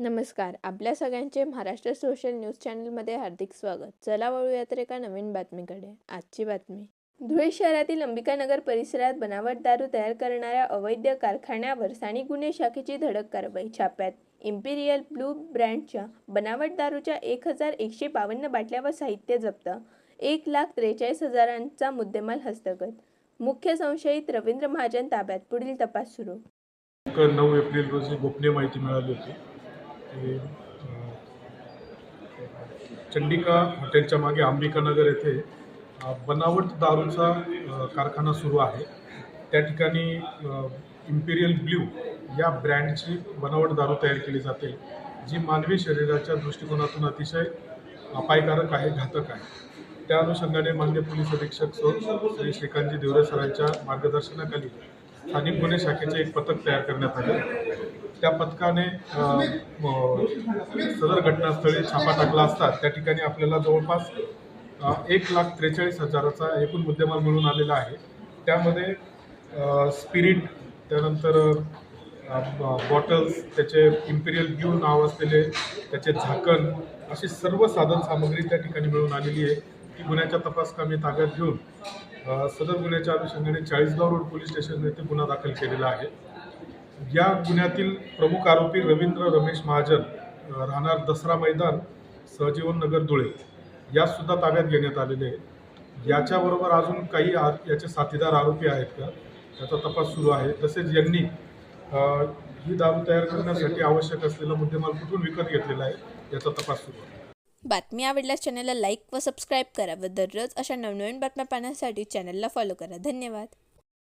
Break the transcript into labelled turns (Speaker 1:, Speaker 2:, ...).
Speaker 1: नमस्कार. आपल्या सगळ्यांचे महाराष्ट्र सोशल न्यूज चॅनलमध्ये हार्दिक स्वागत. चला वळूया तर एका नवीन बातमीकडे. आजची बातमी. धुळे शहरातील अंबिकानगर परिसरात बनावट दारू तयार करणाऱ्या अवैध कारखान्यावर स्थानिक गुन्हे शाखेची धडक कारवाई. छाप्यात इम्पिरियल ब्लू ब्रँडच्या बनावट दारूच्या 1152 बाटल्या व साहित्य जप्त. 1,43,000चा मुद्देमाल हस्तगत. मुख्य संशयित रवींद्र महाजन ताब्यात. पुढील तपास सुरू.
Speaker 2: 9 एप्रिल रोजी गोपनीय माहिती मिळाली होती की चंडिका हॉटेलच्या मागे अंबिकानगर येथे बनावट दारूचा कारखाना सुरू आहे. त्या ठिकाणी इम्पिरियल ब्ल्यू या ब्रँडची बनावट दारू तयार केली जाते, जी मानवी शरीराच्या दृष्टिकोनातून अतिशय अपायकारक आहे, घातक आहे. त्या अनुषंगाने माननीय पोलीस अधीक्षक श्री श्रीकांतजी देवरे सरांच्या मार्गदर्शनाखाली स्थानिक गुन्हे शाखेचे एक पथक तयार करण्यात आले. त्या पथकाने सदर घटनास्थळी छापा टाकला असता त्या ठिकाणी आपल्याला जवळपास 1,43,000चा एकूण मुद्देमाल मिळून आलेला आहे. त्यामध्ये स्पिरिट, त्यानंतर बॉटल्स, त्याचे इम्पिरियल ब्ल्यू नाव असलेले त्याचे झाकण, अशी सर्व साधन सामग्री त्या ठिकाणी मिळून आलेली आहे. ती गुन्ह्याच्या तपास कामी ताब्यात घेऊन सदर गुन्ह्याच्या अनुषंगाने 40गाव रोड पोलीस स्टेशन येथे गुन्हा दाखल केलेला आहे. या गुन्ह्यातील प्रमुख आरोपी रवींद्र रमेश महाजन, राहणार दसरा मैदान, सहजीवन नगर, धुळे, यासुद्धा ताब्यात घेण्यात आलेले आहे. याच्याबरोबर अजून काही याचे साथीदार आरोपी आहेत का, त्याचा तपास सुरू आहे. तसेच यांनी ही दारू तयार करण्यासाठी आवश्यक असलेला मुद्देमाल कुठून विकत घेतलेला आहे याचा तपास सुरू आहे.
Speaker 1: बातमी आवडल्यास चॅनलला लाईक व सबस्क्राईब करा व दररोज अशा नवनवीन बातम्या पाहण्यासाठी चॅनलला फॉलो करा. धन्यवाद.